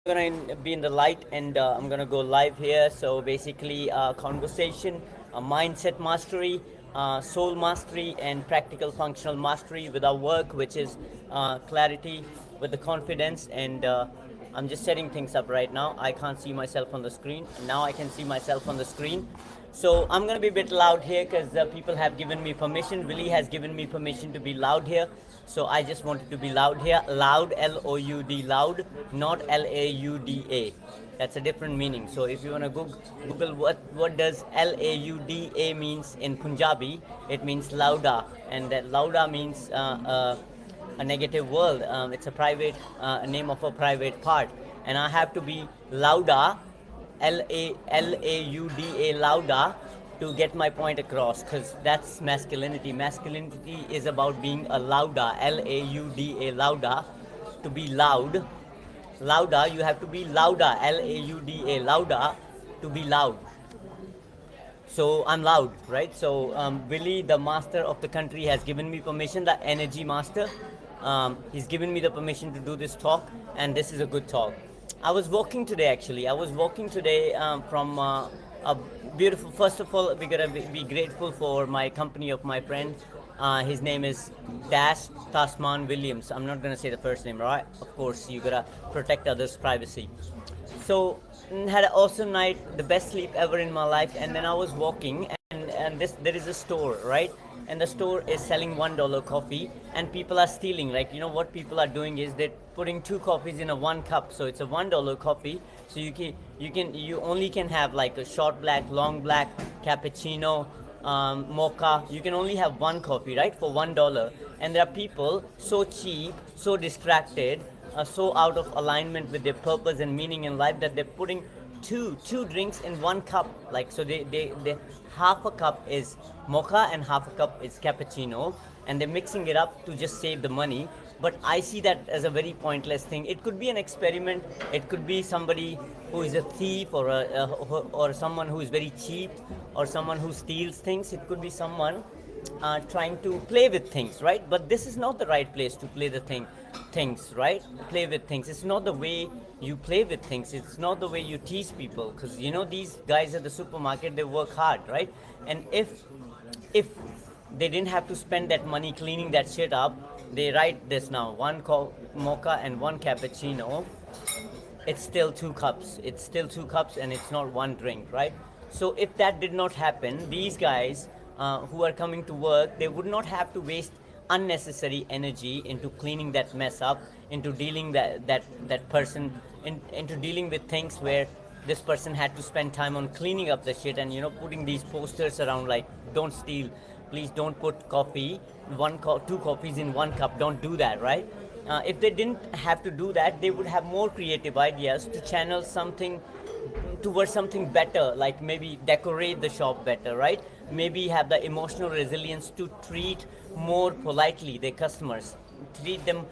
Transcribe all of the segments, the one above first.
gonna be in the light, and I'm gonna go live here. So basically, conversation, mindset mastery, soul mastery, and practical functional mastery with our work, which is clarity with the confidence. And I'm just setting things up right now. I can't see myself on the screen. Now I can see myself on the screen. So I'm gonna be a bit loud here because people have given me permission. Willie has given me permission to be loud here. So I just wanted to be loud here. Loud, L-O-U-D, loud, not L-A-U-D-A. That's a different meaning. So if you want to Google what does L-A-U-D-A means in Punjabi, it means louda. And that louda means a negative word. It's a private name of a private part. And I have to be louda, L-A-U-D-A, louda, to get my point across, because that's masculinity. Masculinity is about being a louda, L-A-U-D-A, louda, to be loud. Louda, you have to be louda, L-A-U-D-A, louda, to be loud. So I'm loud, right? So Billy, the master of the country, has given me permission, the energy master. He's given me the permission to do this talk, and this is a good talk. I was walking today, actually. I was walking today from a beautiful, first of all, we're going to be grateful for my company of my friend. His name is Dash Tasman Williams. I'm not going to say the first name, right? Of course, you got to protect others' privacy. So had an awesome night, the best sleep ever in my life. And then I was walking, and there is a store, right? And the store is selling $1 coffee, and people are stealing. Like, you know what people are doing is they're putting two coffees in a one cup, so it's a $1 coffee. So you only can have like a short black, long black, cappuccino, mocha. You can only have one coffee, right, for $1. And there are people so cheap, so distracted, so out of alignment with their purpose and meaning in life, that they're putting two drinks in one cup. Like, so they half a cup is mocha and half a cup is cappuccino, and they're mixing it up to just save the money. But I see that as a very pointless thing. It could be an experiment. It could be somebody who is a thief, or someone who is very cheap, or someone who steals things. It could be someone trying to play with things, right? But this is not the right place to play the things, right? Play with things. It's not the way you play with things. It's not the way you tease people, because you know these guys at the supermarket, they work hard, right? And if they didn't have to spend that money cleaning that shit up, they write this now: one mocha and one cappuccino. It's still two cups. It's still two cups, and it's not one drink, right? So if that did not happen, these guys who are coming to work, they would not have to waste unnecessary energy into cleaning that mess up, into dealing that person, into dealing with things where this person had to spend time on cleaning up the shit, and putting these posters around like, don't steal, please don't put two coffees in one cup, don't do that, right? If they didn't have to do that, they would have more creative ideas to channel something towards something better, like maybe decorate the shop better, right? Maybe have the emotional resilience to treat more politely their customers, treat them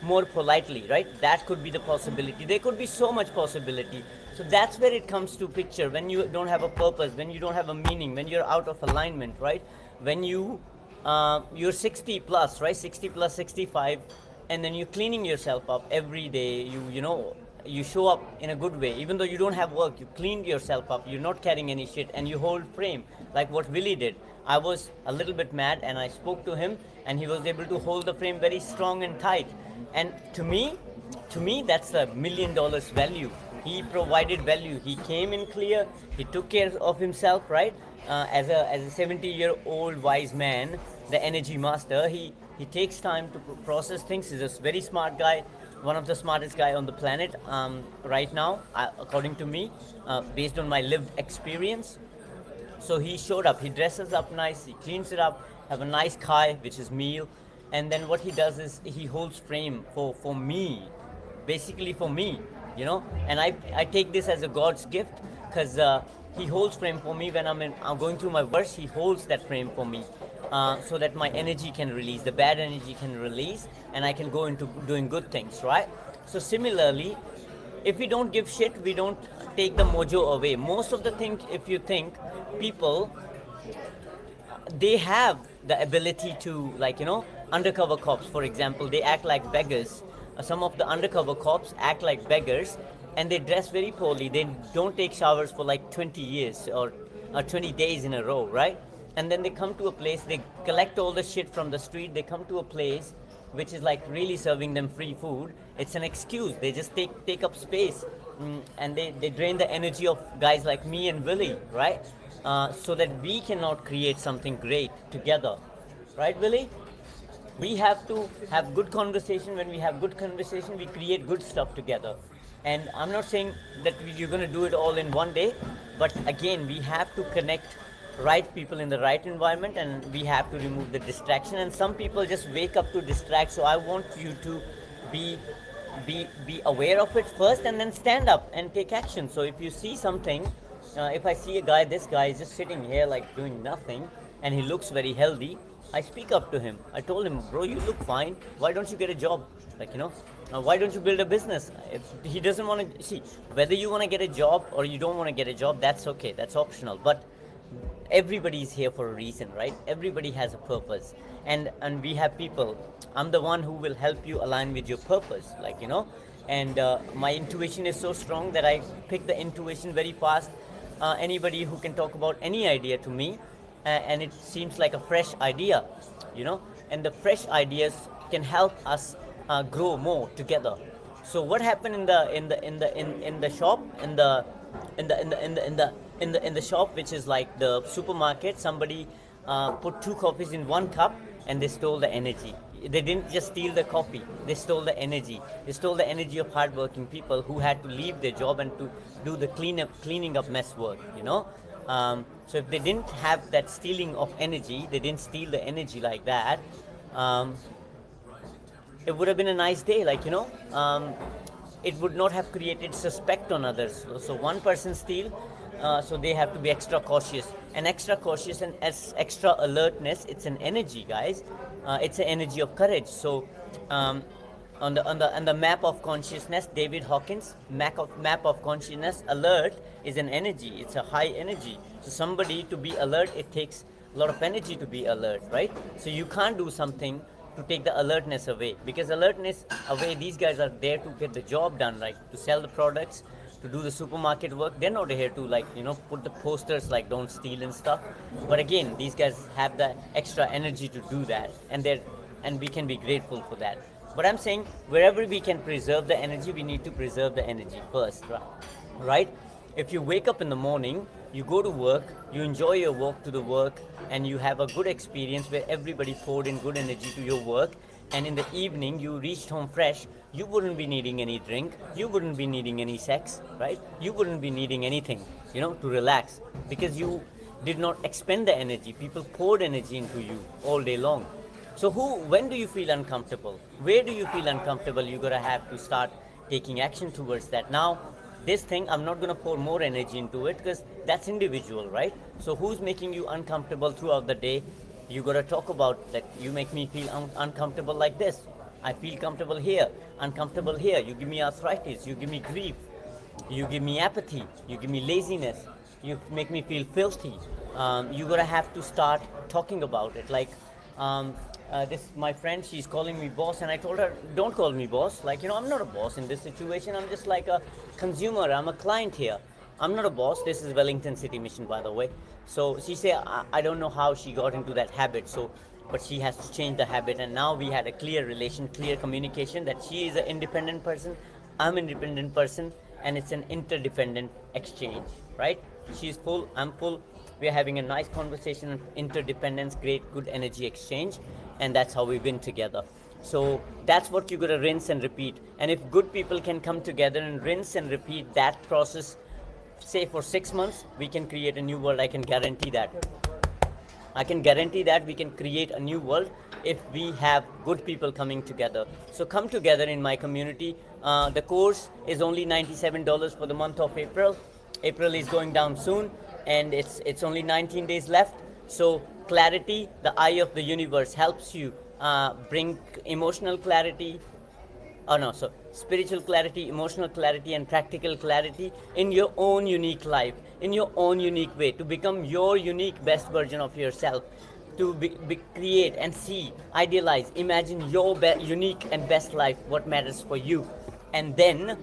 more politely, right? That could be the possibility. There could be so much possibility. So that's where it comes to picture. When you don't have a purpose, when you don't have a meaning, when you're out of alignment, right? When you're 60 plus, right? 60 plus 65, and then you're cleaning yourself up every day. You show up in a good way, even though you don't have work. You cleaned yourself up, you're not carrying any shit, and you hold frame like what Willie did. I was a little bit mad, and I spoke to him, and he was able to hold the frame very strong and tight. And to me that's the $1 million value. He provided value. He came in clear. He took care of himself, right? As a 70-year-old wise man, the energy master, he takes time to process things. He's a very smart guy, one of the smartest guy on the planet right now, according to me, based on my lived experience. So he showed up. He dresses up nice. He cleans it up. Have a nice khai, which is meal, and then what he does is he holds frame for me, basically for me, And I take this as a God's gift, because he holds frame for me when I'm going through my verse. He holds that frame for me, so that my energy can release, the bad energy can release, and I can go into doing good things, right? So similarly, if we don't give shit, we don't take the mojo away. Most of the things, if you think, people, they have the ability to, like, undercover cops, for example, they act like beggars, some of the undercover cops act like beggars, and they dress very poorly. They don't take showers for like 20 years or 20 days in a row, right? And then they come to a place, they collect all the shit from the street, they come to a place which is like really serving them free food. It's an excuse. They just take up space, and they drain the energy of guys like me and Willie, right? So that we cannot create something great together, right, Willie? We have to have good conversation. When we have good conversation, we create good stuff together. And I'm not saying that you're going to do it all in one day, but again, we have to connect right people in the right environment, and we have to remove the distraction. And some people just wake up to distract. So I want you to be be aware of it first, and then stand up and take action. So if you see something, if I see a guy, this guy is just sitting here like doing nothing, and he looks very healthy, I speak up to him. I told him, bro, you look fine. Why don't you get a job? Like, why don't you build a business? If he doesn't want to see, whether you want to get a job or you don't want to get a job, that's okay. That's optional. But everybody is here for a reason, right? Everybody has a purpose, and we have people. I'm the one who will help you align with your purpose, and my intuition is so strong that I pick the intuition very fast. Anybody who can talk about any idea to me, and it seems like a fresh idea, and the fresh ideas can help us grow more together. So what happened in the shop, in the shop, which is like the supermarket? Somebody put two coffees in one cup, and they stole the energy. They didn't just steal the coffee, they stole the energy. They stole the energy of hardworking people who had to leave their job and to do the cleaning up mess work. So if they didn't have that stealing of energy, they didn't steal the energy like that, it would have been a nice day, it would not have created suspect on others. So one person steal, so they have to be extra cautious, and as extra alertness. It's an energy, guys. It's an energy of courage. So on the map of consciousness, David Hawkins, map of consciousness, alert is an energy. It's a high energy. So somebody to be alert, it takes a lot of energy to be alert, right? So you can't do something to take the alertness away, because alertness away, these guys are there to get the job done, right? To sell the products, to do the supermarket work. They're not here to put the posters like don't steal and stuff. But again, these guys have the extra energy to do that, and we can be grateful for that. But I'm saying wherever we can preserve the energy, we need to preserve the energy first, right? If you wake up in the morning, you go to work, you enjoy your walk to the work, and you have a good experience where everybody poured in good energy to your work, and in the evening you reached home fresh, you wouldn't be needing any drink, you wouldn't be needing any sex, right? You wouldn't be needing anything, to relax, because you did not expend the energy. People poured energy into you all day long. So when do you feel uncomfortable? Where do you feel uncomfortable? You're going to have to start taking action towards that. Now, this thing, I'm not going to pour more energy into it, because that's individual, right? So who's making you uncomfortable throughout the day? You got to talk about that. You make me feel uncomfortable like this. I feel comfortable here, uncomfortable here. You give me arthritis, you give me grief, you give me apathy, you give me laziness, you make me feel filthy. You got to have to start talking about it. This my friend, she's calling me boss, and I told her, don't call me boss. I'm not a boss in this situation. I'm just like a consumer. I'm a client here. I'm not a boss. This is Wellington City Mission, by the way. So she said, I don't know how she got into that habit. But she has to change the habit, and now we had a clear communication that she is an independent person, I'm an independent person, and it's an interdependent exchange, right? She's full, I'm full. We're having a nice conversation, interdependence, great, good energy exchange, and that's how we win together. So that's what you're going to rinse and repeat. And if good people can come together and rinse and repeat that process, say for 6 months, we can create a new world. I can guarantee that. I can guarantee that we can create a new world if we have good people coming together. So come together in my community. The course is only $97 for the month of April. April is going down soon, and it's only 19 days left. So clarity, the eye of the universe, helps you bring emotional clarity, spiritual clarity, emotional clarity, and practical clarity in your own unique life, in your own unique way, to become your unique best version of yourself. to create and see, idealize, imagine your unique and best life, what matters for you. And then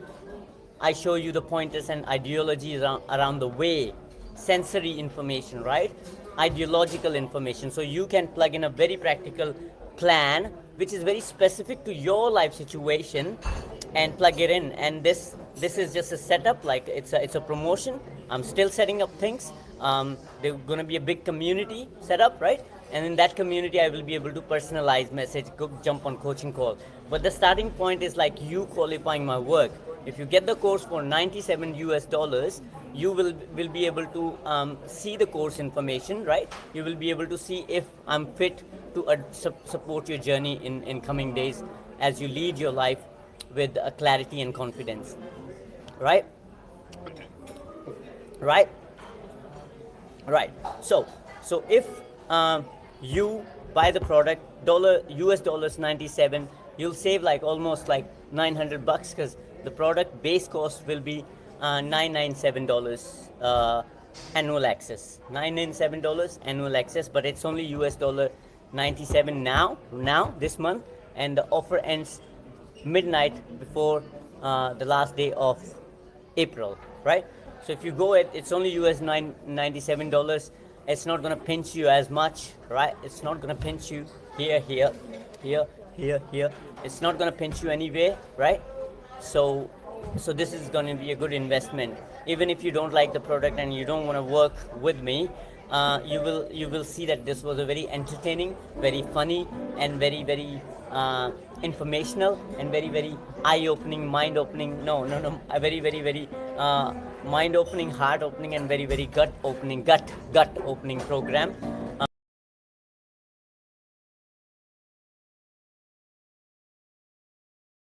I show you the pointers and ideology around the way, sensory information, right? Ideological information. So you can plug in a very practical plan, which is very specific to your life situation, and plug it in. And this is just a setup, like it's a promotion. I'm still setting up things. There's gonna be a big community set up, right? And in that community, I will be able to personalize message, go jump on coaching call. But the starting point is like you qualifying my work. If you get the course for $97, you will be able to see the course information, right? You will be able to see if I'm fit to support your journey in coming days as you lead your life with clarity and confidence, right? Right? Right. So if you buy the product, US dollars 97, you'll save like almost like $900 because the product base cost will be $997 annual access. $997 annual access, but it's only US dollar 97 now this month, and the offer ends midnight before the last day of April, right? So if you go it's only US $97. It's not gonna pinch you as much, right? It's not gonna pinch you here. It's not gonna pinch you anywhere, right? So this is gonna be a good investment. Even if you don't like the product and you don't want to work with me, you will see that this was a very entertaining, very funny, and very informational, and very eye-opening, mind-opening. No, a very mind-opening, heart-opening, and very gut opening program.